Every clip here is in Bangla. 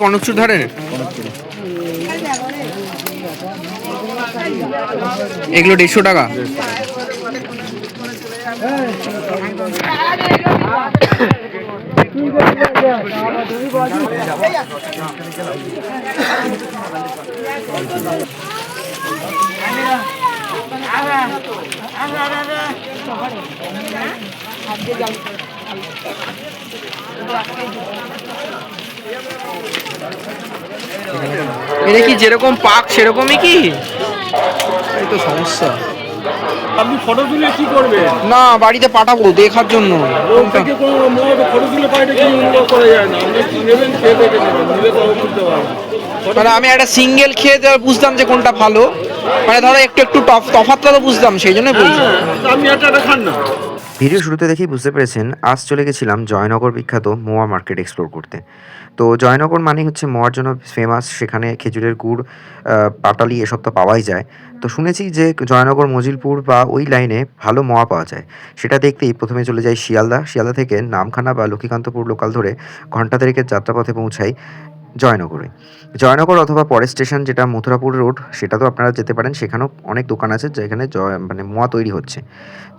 কনকচুর ধারে এগুলো 150 টাকা। এটা কি যেরকম পাক সেরকমই কি? এই তো সমস্যা। আপনি ফটো তুলে কি করবে? না, বাড়িতে পাঠাবো দেখার জন্য। ফটো তুলে পাইটা কি করা যায় না? আপনি নেবেন, খেয়ে দেখে নেবেন, নিলে তো বুঝতে পারবেন। মানে আমি একটা সিঙ্গেল খেয়ে বুঝতাম যে কোনটা ভালো, মানে ধরো একটু একটু তফাৎটা তো বুঝতাম, সেই জন্য বলছি। আপনি একটা খান না। ভিডিও শুরুতে দেখেই বুঝতে পেরেছেন আজ চলে গেছিলাম জয়নগর বিখ্যাত মোয়া মার্কেট এক্সপ্লোর করতে। তো জয়নগর মানে হচ্ছে মোয়ার জন্য ফেমাস, সেখানে খেজুরের গুড়, পাটালি এসব তো পাওয়াই যায়। তো শুনেছি যে জয়নগর মজিলপুর বা ওই লাইনে ভালো মোয়া পাওয়া যায়। সেটা দেখতেই প্রথমে চলে যাই শিয়ালদা থেকে নামখানা বা লক্ষ্মীকান্তপুর লোকাল ধরে ঘণ্টা দেড়েকের যাত্রাপথে পৌঁছাই জয়নগরে। জয়নগর অথবা পরের স্টেশন যেটা মথুরাপুর রোড, সেটা তো আপনারা যেতে পারেন, সেখানেও অনেক দোকান আছে যেখানে মানে মোয়া তৈরি হচ্ছে।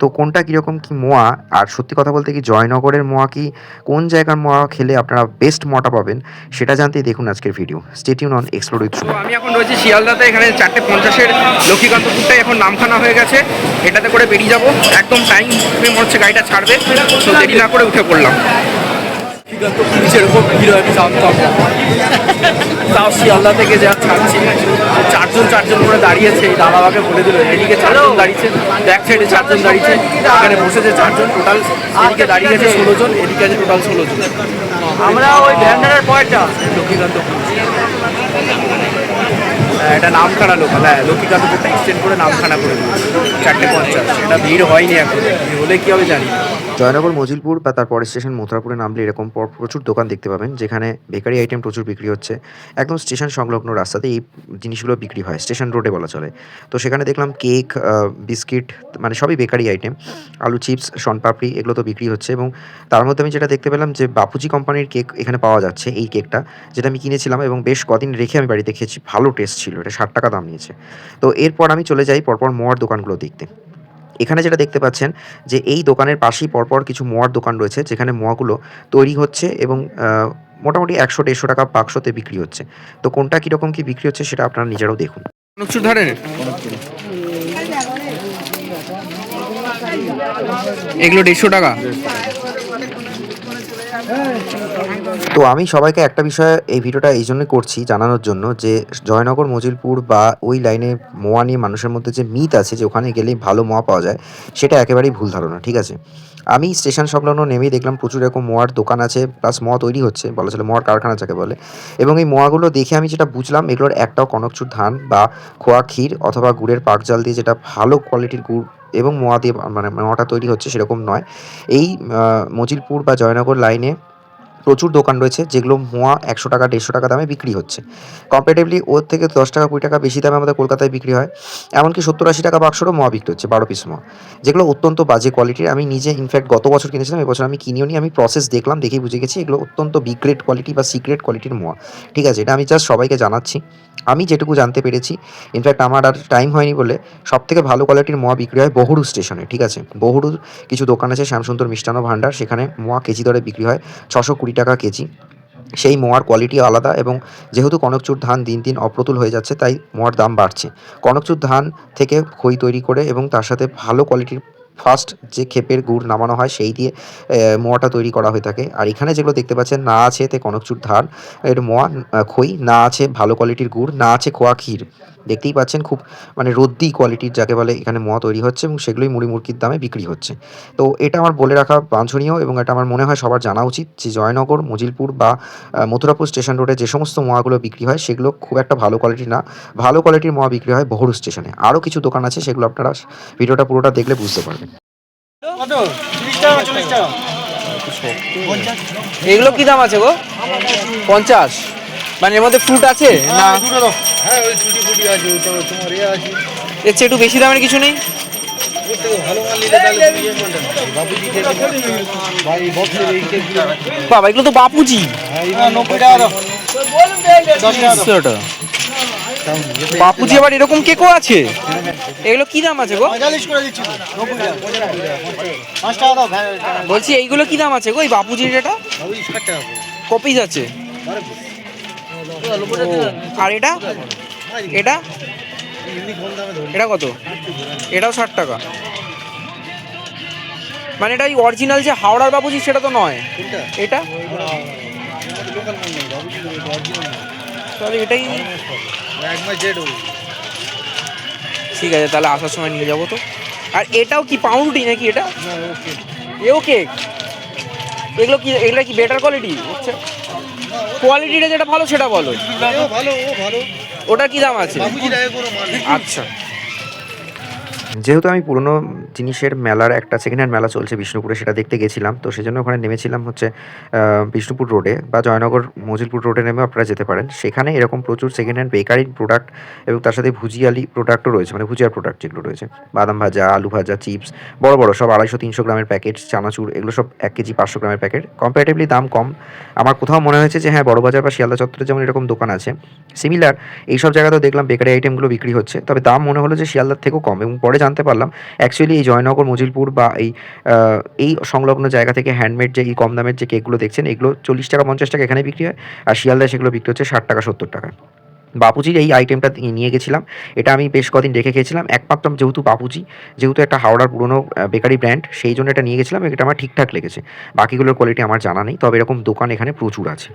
তো কোনটা কীরকম কী মোয়া, আর সত্যি কথা বলতে কি জয়নগরের মোয়া কি, কোন জায়গার মোয়া খেলে আপনারা বেস্ট মোয়াটা পাবেন, সেটা জানতেই দেখুন আজকের video. Stay tune on explore with Suman. আমি এখন রয়েছি শিয়ালদাতে, এখানে 4:50 লক্ষ্মীকান্তপুরটাই এখন নামখানা হয়ে গেছে। এটাতে করে বেরিয়ে যাবো, একদম টাইম মনে হচ্ছে গাড়িটা ছাড়বে, তো দেরি না করে উঠে পড়লাম। সেরকম ভিড় আমি জানতাম না, তাও শিয়ালদা থেকে যা ছাড়ছি, চারজন করে দাঁড়িয়েছে। এই দাদাবাকে বলে দিল এদিকে 4 জন দাঁড়িয়েছে, ব্যাক সাইডে 4 জন দাঁড়িয়েছে, এখানে বসেছে 4 জন টোটাল, এদিকে দাঁড়িয়ে গেছে 16 জন, এদিকে আছে টোটাল 16 জন। আমরা ওই ভ্যান্ডারের পয়েন্টটা লক্ষ্মীকান্তপুর, এটা নামখানা লোকাল। হ্যাঁ, লক্ষ্মীকান্তপুরটা এক্সটেন্ড করে নামখানা করে 4:50। এটা ভিড় হয়নি, এখন ভিড় হলে কী হবে জানি। জয়নগর মজিলপুর বা তার পরের স্টেশন মথুরাপুরে নামলে এরকম প্রচুর দোকান দেখতে পাবেন, যেখানে বেকারি আইটেম প্রচুর বিক্রি হচ্ছে। একদম স্টেশন সংলগ্ন রাস্তাতে এই জিনিসগুলো বিক্রি হয়, স্টেশন রোডে বলা চলে। তো সেখানে দেখলাম কেক, বিস্কিট, মানে সবই বেকারি আইটেম, আলু চিপস, শনপাপড়ি, এগুলো তো বিক্রি হচ্ছে। এবং তার মধ্যে আমি যেটা দেখতে পেলাম যে বাপুজি কোম্পানির কেক এখানে পাওয়া যাচ্ছে। এই কেকটা যেটা আমি কিনেছিলাম এবং বেশ কদিন রেখে আমি বাড়িতে খেয়েছি, ভালো টেস্ট ছিল। এটা 60 টাকা দাম নিয়েছে। তো এরপর আমি চলে যাই পরপর মোয়ার দোকানগুলো দেখতে। এখানে যেটা দেখতে পাচ্ছেন যে এই দোকানের পাশেই পরপর কিছু মোয়ার দোকান রয়েছে, যেখানে মোয়াগুলো তৈরি হচ্ছে এবং মোটামুটি 100-150 টাকা বাক্সতে বিক্রি হচ্ছে। তো কোনটা কীরকম কী বিক্রি হচ্ছে সেটা আপনারা নিজেরাও দেখুন। কনকচুর ধারে এগুলো 150 টাকা। তো আমি সবাইকে একটা বিষয় এই ভিডিওটা এই জন্যই করছি, জানানোর জন্য যে জয়নগর মজিলপুর বা ওই লাইনে মোয়া নিয়ে মানুষের মধ্যে যে মিথ আছে যে ওখানে গেলেই ভালো মোয়া পাওয়া যায়, সেটা একেবারেই ভুল ধারণা, ঠিক আছে? আমি স্টেশন সংলগ্ন নেমেই দেখলাম প্রচুর এরকম মোয়ার দোকান আছে, প্লাস মোয়া তৈরি হচ্ছে, বলা চলে মোয়ার কারখানা যাকে বলে। এবং এই মোয়াগুলো দেখে আমি যেটা বুঝলাম, এগুলোর একটাও কনকচুর ধান বা খোয়া ক্ষীর অথবা গুড়ের পাক জাল দিয়ে যেটা ভালো কোয়ালিটির গুড় এবং মোয়া দিয়ে মানে মোয়াটা তৈরি হচ্ছে সেরকম নয়। এই মজিলপুর বা জয়নগর লাইনে প্রচুর দোকান রয়েছে যেগুলো মোয়া 100 টাকা 150 টাকা দামে বিক্রি হচ্ছে। কম্পারেটিভলি ওর থেকে 10 টাকা 20 টাকা বেশি দামে আমাদের কলকাতায় বিক্রি হয়। এমনকি 70-80 টাকা বাক্সরও মোয়া বিক্রি হচ্ছে, 12 পিস মোয়া, যেগুলো অত্যন্ত বাজে কোয়ালিটির। আমি নিজে ইনফ্যাক্ট গত বছর কিনেছিলাম, এবছর আমি কিনিও নি। আমি প্রসেস দেখলাম, দেখেই বুঝে গেছি এগুলো অত্যন্ত বিগ্রেড কোয়ালিটি বা সিক্রেট কোয়ালিটির মোয়া, ঠিক আছে? এটা আমি জাস্ট সবাইকে জানাচ্ছি, আমি যেটুকু জানতে পেরেছি। ইনফ্যাক্ট আমার আর টাইম হয়নি বলে সবথেকে ভালো কোয়ালিটির মোয়া বিক্রি হয় বহুরু স্টেশনে, ঠিক আছে? বহুরুর কিছু দোকান আছে, শ্যামসুন্দর মিষ্টান্ন ভাণ্ডার, সেখানে মোয়া কেজি দরে বিক্রি হয় 620 টাকা কেজি। সেই মোয়ার কোয়ালিটি আলাদা, এবং যেহেতু কনকচুর ধান দিন দিন অপ্রতুল হয়ে যাচ্ছে, তাই মোয়ার দাম বাড়ছে। কনকচুর ধান থেকে খই তৈরি করে এবং তার সাথে ভালো কোয়ালিটির ফার্স্ট যে ক্ষেপের গুড় নামানো হয় সেই দিয়ে মোয়াটা তৈরি করা হয়ে থাকে। আর এখানে যেগুলো দেখতে পাচ্ছেন, না আছে এতে কনকচুর ধান এর মোয়া খই, না আছে ভালো কোয়ালিটির গুড়, না আছে খোয়া ক্ষীর। দেখতেই পাচ্ছেন খুব মানে রদ্দি কোয়ালিটির যাকে বলে এখানে মোয়া তৈরি হচ্ছে, এবং সেগুলোই মুড়ি মুরগির দামে বিক্রি হচ্ছে। তো এটা আমার বলে রাখা বাঞ্ছনীয়, এবং এটা আমার মনে হয় সবার জানা উচিত যে জয়নগর মজিলপুর বা মথুরাপুর স্টেশন রোডে যে সমস্ত মোয়াগুলো বিক্রি হয় সেগুলো খুব একটা ভালো কোয়ালিটির না। ভালো কোয়ালিটির মোয়া বিক্রি হয় বহুরু স্টেশনে। আরও কিছু দোকান আছে, সেগুলো আপনারা ভিডিওটা পুরোটা দেখলে বুঝতে পারবেন। এগুলো কি দাম আছে গো? 50। মানে এর মধ্যে ফ্রুট আছে না? হ্যাঁ, ওই ছুটি ফুটি আছে, ওইটা তোমার আছে। এর চেয়ে একটু বেশি দামের কিছু নেই? ভালো মাল নিলে তাহলে বাবুজি ভাই বক্সের এই কেকগুলো, বাবা এগুলো তো বাপুজি। 90 টাকা দাও। টাকা। বাপুজি আবার এরকম কেকও আছে? এগুলো কি দাম আছে গো? বলছি এইগুলো কি দাম আছে গো, এই বাপুজির এটা? কপিস আছে। আর এটা এটা এটা কত? এটাও 60 টাকা। মানে এটা অরিজিনাল যে হাওড়ার বাপুজি সেটা তো নয়, এটা তাহলে এটাই ঠিক আছে, তাহলে আসার সময় নিয়ে যাবো তো। আর এটাও কি পাউরুটি নাকি এটা? এও কেক? এগুলো কি বেটার কোয়ালিটি? আচ্ছা, কোয়ালিটিটা যেটা ভালো সেটা বলো। ওটা কি দাম আছে? আচ্ছা, যেহেতু আমি পুরনো জিনিসের মেলার একটা সেকেন্ড হ্যান্ড মেলা চলছে বিষ্ণুপুরে, সেটা দেখতে গেছিলাম, তো সেজন্য ওখানে নেমেছিলাম হচ্ছে বিষ্ণুপুর রোডে বা জয়নগর মজিলপুর রোডে নেমে আপনারা যেতে পারেন। সেখানে এরকম প্রচুর সেকেন্ড হ্যান্ড বেকারি প্রোডাক্ট এবং তার সাথে ভুজিয়ালি প্রোডাক্টও রয়েছে, মানে ভুজিয়ার প্রোডাক্ট যেগুলো রয়েছে, বাদাম ভাজা, আলু ভাজা, চিপস, বড় বড় সব 250-300 গ্রামের প্যাকেট, চানাচুর, এগুলো সব 1 কেজি 500 গ্রামের প্যাকেট। কম্পারেটিভলি দাম কম। আমার কোথাও মনে হয়েছে যে হ্যাঁ, বড়বাজার বা শিয়ালদা চত্বরে যেমন এরকম দোকান আছে, সিমিলার এইসব জায়গাতেও দেখলাম বেকারি আইটেমগুলো বিক্রি হচ্ছে, তবে দাম মনে হলো যে শিয়ালদার থেকেও কম। এবং পরে জানতে পারলাম অ্যাকচুয়ালি এই জয়নগর মজিলপুর বা এই সংলগ্ন জায়গা থেকে হ্যান্ডমেড যে এই কম দামের যে কেকগুলো দেখছেন, এগুলো 40 টাকা 50 টাকা এখানে বিক্রি হয়, আর শিয়ালদায় সেগুলো বিক্রি হচ্ছে 60 টাকা 70 টাকা। বাপুজির এই আইটেমটা নিয়ে গেছিলাম, এটা আমি বেশ কদিন রেখে খেয়েছিলাম। একমাত্র যেহেতু বাপুজি যেহেতু একটা হাওড়ার পুরনো বেকারি ব্র্যান্ড, সেই জন্য এটা নিয়ে গেছিলাম, এটা আমার ঠিকঠাক লেগেছে। বাকিগুলোর কোয়ালিটি আমার জানা নেই, তবে এরকম দোকান এখানে প্রচুর আছে।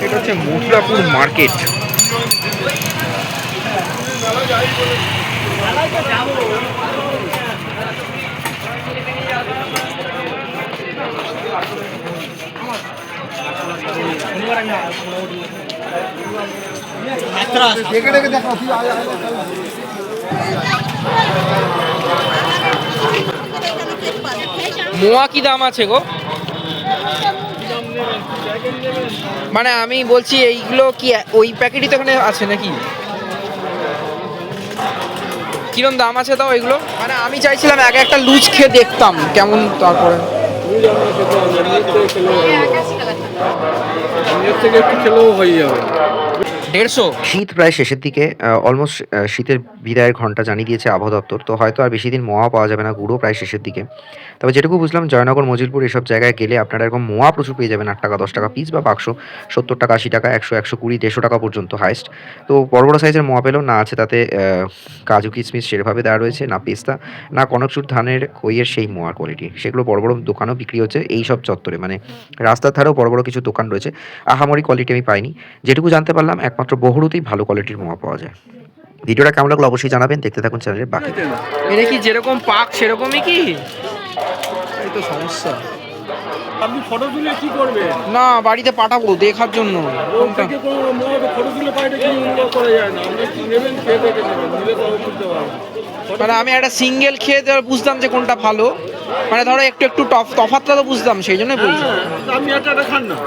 এটা হচ্ছে মথুরাপুর মার্কেট। মোয়া কি দাম আছে গো? মানে আমি বলছি এইগুলো কি ওই প্যাকেটই তো এখানে আছে নাকি? কিরম দাম আছে তাও এগুলো? মানে আমি চাইছিলাম একটা লুজ খেয়ে দেখতাম কেমন, তারপরে হয়ে যাবে। 150। শীত প্রায় শেষের দিকে, অলমোস্ট শীতের বিদায়ের ঘন্টা জানিয়ে দিয়েছে আবহাওয়া দপ্তর, তো হয়তো আর বেশি দিন মোয়া পাওয়া যাবে না, গুঁড়ো প্রায় শেষের দিকে। তবে যেটুকু বুঝলাম জয়নগর মজিলপুর এসব জায়গায় গেলে আপনারা এরকম মোয়া প্রচুর পেয়ে যাবেন, 8 টাকা 10 টাকা পিস বা বাক্স, 70 টাকা 80 টাকা 100 120 150 টাকা পর্যন্ত হাইস্ট। তো বড় বড় সাইজের মোয়া পেলেও না আছে তাতে কাজু কিশমিশ সেভাবে দেওয়া রয়েছে, না পেস্তা, না কনকচুর ধানের খইয়ের সেই মোয়ার কোয়ালিটি। সেগুলো বড় বড় দোকানেও বিক্রি হচ্ছে এই সব চত্বরে, মানে রাস্তার ধারেও বড় বড় কিছু দোকান রয়েছে। আহামরি কোয়ালিটি আমি পাইনি। যেটুকু জানতে পারলাম একমাত্র বহুরুতেই ভালো কোয়ালিটির মোয়া পাওয়া যায়। ভিডিওটা কেমন লাগলো অবশ্যই জানাবেন, দেখতে থাকুন চ্যানেলের বাকি। এটা কি যেরকম পাক সেরকমই কি? এই তো সমস্যা। আপনি ফটো তুলে কি করবে? না, বাড়িতে পাঠাবো দেখার জন্য। ফটো তুলে পাঠিয়ে কি করা যায় না? আপনি কি নেবেন, খেয়ে দেখে নেবেন, নিলে তবে বুঝতে পারবেন। মানে আমি একটা সিঙ্গেল খেয়ে বুঝতাম যে কোনটা ভালো, মানে ধরো একটু একটু তফাৎটা তো বুঝতাম, সেই জন্য বলছি। আপনি একটা খান না।